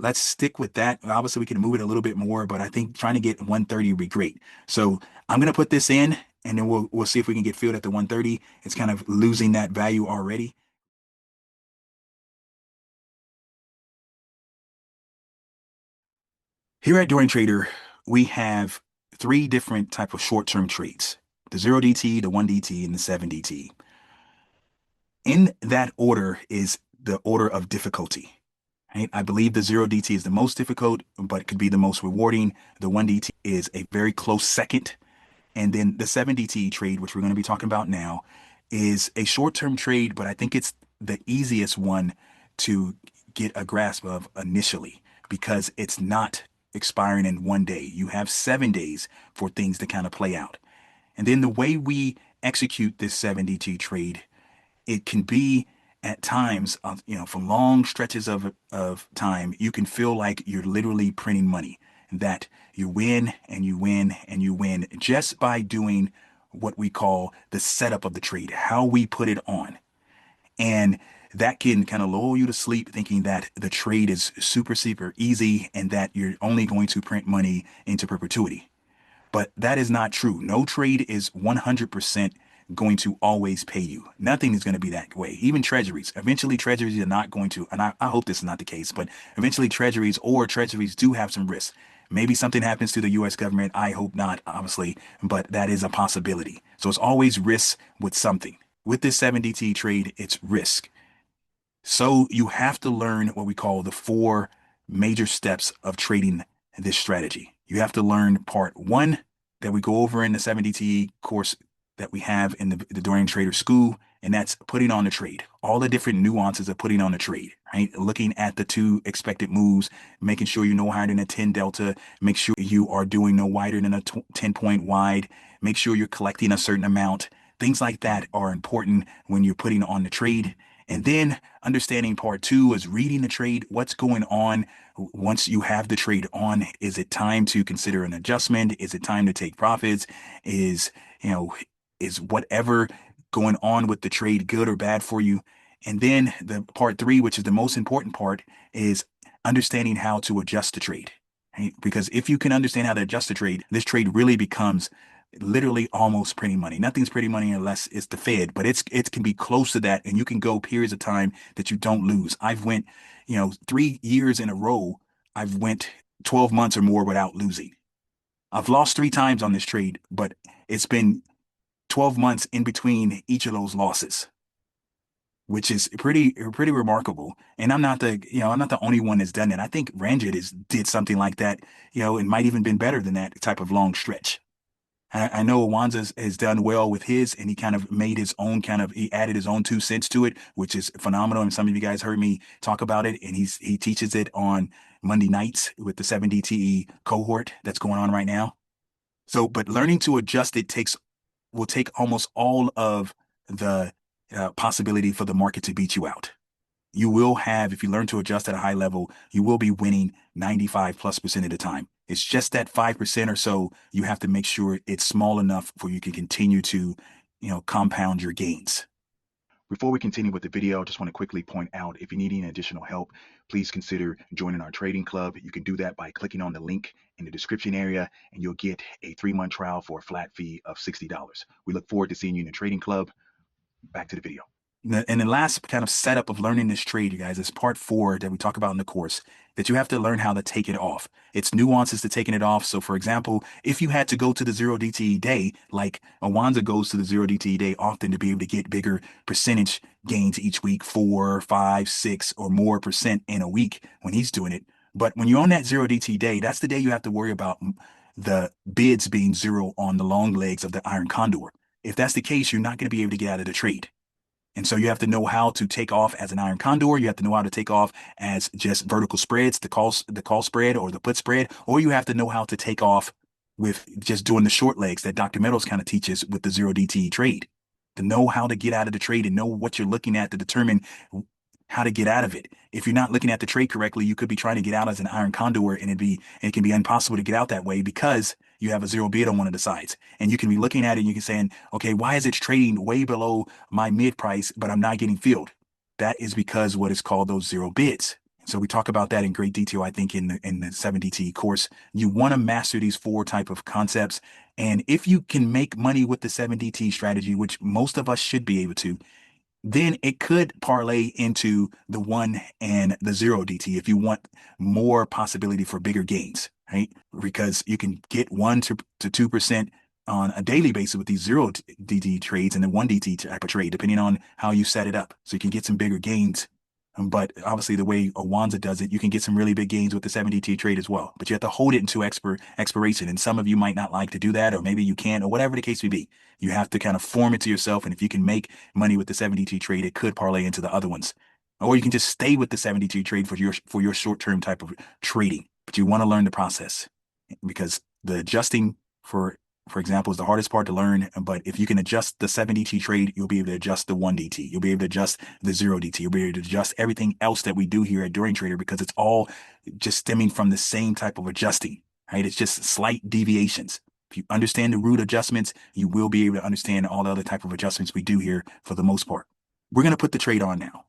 let's stick with that. Obviously, we can move it a little bit more, but I think trying to get 130 would be great. So I'm gonna put this in, and then we'll see if we can get filled at the 130. It's kind of losing that value already. Here at Dorian Trader, we have three different type of short-term trades: the 0DT, the 1DT, and the 7DT. In that order is the order of difficulty. Right? I believe the 0DT is the most difficult, but could be the most rewarding. The 1DT is a very close second. And then the 7DT trade, which we're going to be talking about now, is a short-term trade, but I think it's the easiest one to get a grasp of initially because it's not expiring in one day. You have 7 days for things to kind of play out. And then the way we execute this 7DT trade, it can be at times, for long stretches of time, you can feel like you're literally printing money, that you win and you win and you win just by doing what we call the setup of the trade, how we put it on. And that can kind of lull you to sleep thinking that the trade is super, super easy and that you're only going to print money into perpetuity. But that is not true. No trade is 100% going to always pay you. Nothing is going to be that way. Even treasuries. Eventually, treasuries are not going to, and I hope this is not the case, but eventually treasuries do have some risks. Maybe something happens to the US government. I hope not, obviously, but that is a possibility. So it's always risk with something. With this 7DT trade, it's risk. So you have to learn what we call the four major steps of trading this strategy. You have to learn part one that we go over in the 7DT course that we have in the Dorian Trader School, and that's putting on the trade. All the different nuances of putting on the trade, right? Looking at the two expected moves, making sure you know higher than a 10 delta, make sure you are doing no wider than a 10-point wide, make sure you're collecting a certain amount. Things like that are important when you're putting on the trade. And then understanding part two is reading the trade, what's going on once you have the trade on. Is it time to consider an adjustment? Is it time to take profits? Is, you know, is whatever going on with the trade good or bad for you? And then the part three, which is the most important part, is understanding how to adjust the trade. Right? Because if you can understand how to adjust the trade, this trade really becomes literally almost printing money. Nothing's printing money unless it's the Fed, but it can be close to that, and you can go periods of time that you don't lose. I've went, 3 years in a row. I've went 12 months or more without losing. I've lost three times on this trade, but it's been 12 months in between each of those losses, which is pretty remarkable. And I'm not the only one that's done that. I think Ranjit did something like that, it might even been better than that type of long stretch. I know Awanza has done well with his, and he kind of made his own he added his own 2 cents to it, which is phenomenal. And some of you guys heard me talk about it, and he teaches it on Monday nights with the 7DTE cohort that's going on right now. So, but learning to adjust it will take almost all of the possibility for the market to beat you out. You will have, if you learn to adjust at a high level, you will be winning 95+% of the time. It's just that 5% or so, you have to make sure it's small enough for you can continue to, compound your gains. Before we continue with the video, I just want to quickly point out, if you need any additional help, please consider joining our trading club. You can do that by clicking on the link in the description area, and you'll get a 3-month trial for a flat fee of $60. We look forward to seeing you in the trading club. Back to the video. And the last kind of setup of learning this trade, you guys, is part four that we talk about in the course, that you have to learn how to take it off. It's nuances to taking it off. So, for example, if you had to go to the 0DTE day, like Awanza goes to the 0DTE day often to be able to get bigger percentage gains each week, 4, 5, 6 or more percent in a week when he's doing it. But when you're on that 0DT day, that's the day you have to worry about the bids being zero on the long legs of the iron condor. If that's the case, you're not going to be able to get out of the trade. And so you have to know how to take off as an iron condor. You have to know how to take off as just vertical spreads, the call spread or the put spread, or you have to know how to take off with just doing the short legs that Dr. Meadows kind of teaches with the 0DTE trade. To know how to get out of the trade and know what you're looking at to determine how to get out of it. If you're not looking at the trade correctly, you could be trying to get out as an iron condor, and it can be impossible to get out that way because you have a zero bid on one of the sides. And you can be looking at it and you can say, okay, why is it trading way below my mid price, but I'm not getting filled? That is because what is called those zero bids. So we talk about that in great detail, I think, in the 7DT course. You want to master these four type of concepts. And if you can make money with the 7DT strategy, which most of us should be able to, then it could parlay into the 1 and the 0 DT if you want more possibility for bigger gains, right? Because you can get 1 to 2% on a daily basis with these 0 DT trades and the 1 DT type of trade, depending on how you set it up. So you can get some bigger gains. But obviously, the way Awanza does it, you can get some really big gains with the 7DT trade as well. But you have to hold it into expiration. And some of you might not like to do that, or maybe you can't, or whatever the case may be. You have to kind of form it to yourself. And if you can make money with the 7DT trade, it could parlay into the other ones. Or you can just stay with the 7DT trade for your short-term type of trading. But you want to learn the process because the adjusting for example, is the hardest part to learn. But if you can adjust the 7DT trade, you'll be able to adjust the 1 DT. You'll be able to adjust the 0 DT. You'll be able to adjust everything else that we do here at Dorian Trader because it's all just stemming from the same type of adjusting, right? It's just slight deviations. If you understand the root adjustments, you will be able to understand all the other type of adjustments we do here for the most part. We're going to put the trade on now.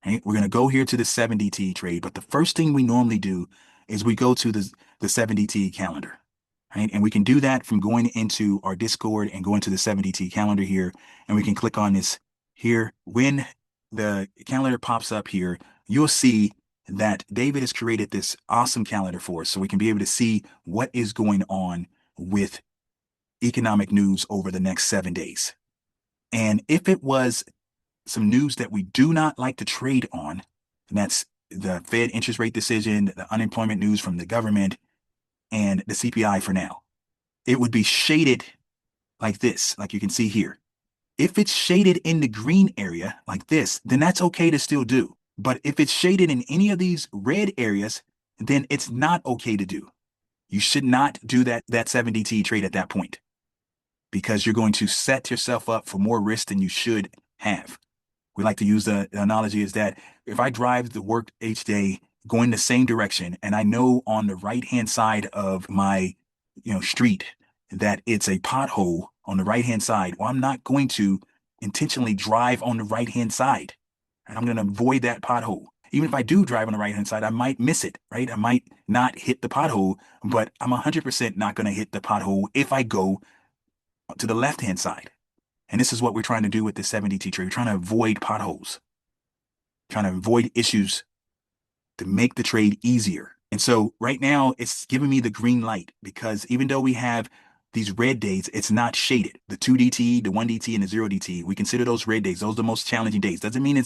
Right? We're going to go here to the 7DT trade. But the first thing we normally do is we go to the 7DT calendar. Right? And we can do that from going into our Discord and going to the 7DT calendar here. And we can click on this here. When the calendar pops up here, you'll see that David has created this awesome calendar for us. So we can be able to see what is going on with economic news over the next 7 days. And if it was some news that we do not like to trade on, and that's the Fed interest rate decision, the unemployment news from the government, and the CPI for now. It would be shaded like this, like you can see here. If it's shaded in the green area like this, then that's okay to still do. But if it's shaded in any of these red areas, then it's not okay to do. You should not do that 7DT trade at that point because you're going to set yourself up for more risk than you should have. We like to use the analogy is that if I drive to work each day going the same direction and I know on the right-hand side of my street that it's a pothole on the right-hand side, well, I'm not going to intentionally drive on the right-hand side. And I'm going to avoid that pothole. Even if I do drive on the right-hand side, I might miss it, right? I might not hit the pothole, but I'm 100% not going to hit the pothole if I go to the left-hand side. And this is what we're trying to do with the 7DT trade. We're trying to avoid potholes, trying to avoid issues to make the trade easier. And so right now it's giving me the green light because even though we have these red days, it's not shaded. The 2 DT, the 1 DT, and the 0 DT, we consider those red days. Those are the most challenging days. Doesn't mean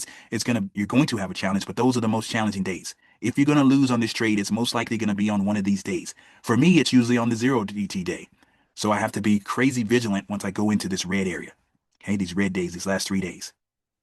you're going to have a challenge, but those are the most challenging days. If you're going to lose on this trade, it's most likely going to be on one of these days. For me, it's usually on the 0 DT day. So I have to be crazy vigilant once I go into this red area. Okay, these red days, these last 3 days.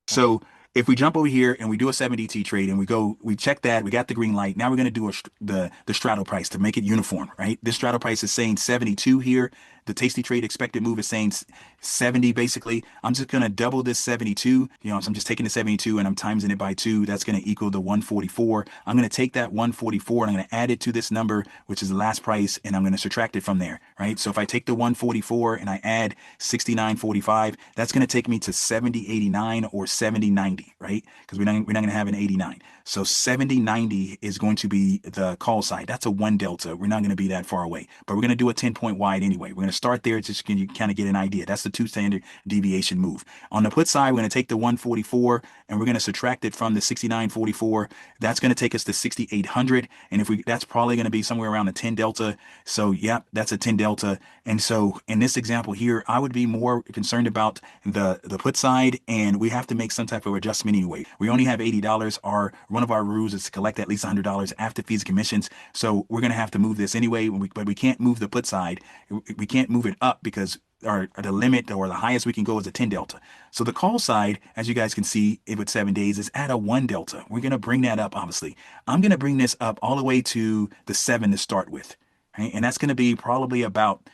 So if we jump over here and we do a 7DT trade and we check that, we got the green light. Now we're going to do the straddle price to make it uniform, right? This straddle price is saying 72 here. The tasty trade expected move is saying 70 basically. I'm just going to double this 72. So I'm just taking the 72 and I'm timesing it by 2. That's going to equal the 144. I'm going to take that 144 and I'm going to add it to this number, which is the last price, and I'm going to subtract it from there, right? So if I take the 144 and I add 69.45, that's going to take me to 70.89 or 70.90, right? Because we're not going to have an 89. So 70.90 is going to be the call side. That's a 1 delta. We're not going to be that far away, but we're going to do a 10-point wide anyway. We're going to start there just can you kind of get an idea. That's the 2 standard deviation move. On the put side, we're going to take the 144 and we're going to subtract it from the 69.44. That's going to take us to 6,800. And that's probably going to be somewhere around a 10 delta. So yeah, that's a 10 delta. And so in this example here, I would be more concerned about the put side, and we have to make some type of adjustment anyway. We only have $80. One of our rules is to collect at least $100 after fees and commissions. So we're going to have to move this anyway, but we can't move the put side. We can't move it up because the limit or the highest we can go is a 10 delta. So the call side, as you guys can see, with 7 days is at a 1 delta. We're going to bring that up, obviously. I'm going to bring this up all the way to the 7 to start with. Right? And that's going to be probably about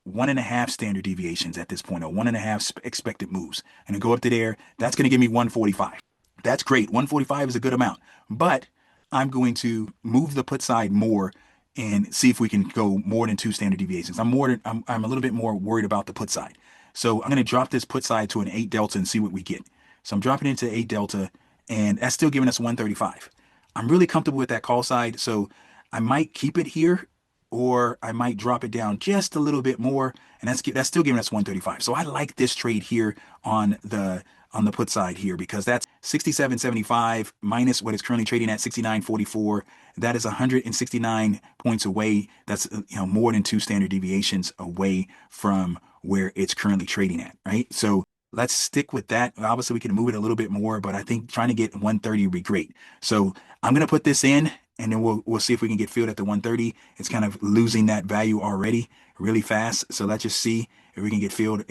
1.5 standard deviations at this point, or 1.5 expected moves. And to go up to there, that's going to give me 145. That's great. 145 is a good amount, but I'm going to move the put side more and see if we can go more than 2 standard deviations. I'm a little bit more worried about the put side. So I'm going to drop this put side to an 8 delta and see what we get. So I'm dropping it into 8 delta, and that's still giving us 135. I'm really comfortable with that call side, so I might keep it here, or I might drop it down just a little bit more, and that's still giving us 135. So I like this trade here on the put side here, because that's 67.75 minus what it's currently trading at 69.44. That is 169 points away. That's more than two standard deviations away from where it's currently trading at, right? So let's stick with that. Obviously, we can move it a little bit more, but I think trying to get 130 would be great. So I'm gonna put this in, and then we'll see if we can get filled at the 130. It's kind of losing that value already really fast. So let's just see if we can get filled.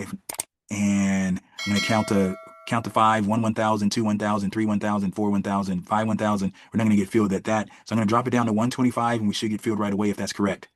And I'm gonna count to five: 1,000, 2, 1,000, 3, 1,000, 4, 1,000, 5, 1,000. We're not gonna get filled at that. So I'm gonna drop it down to 125, and we should get filled right away if that's correct.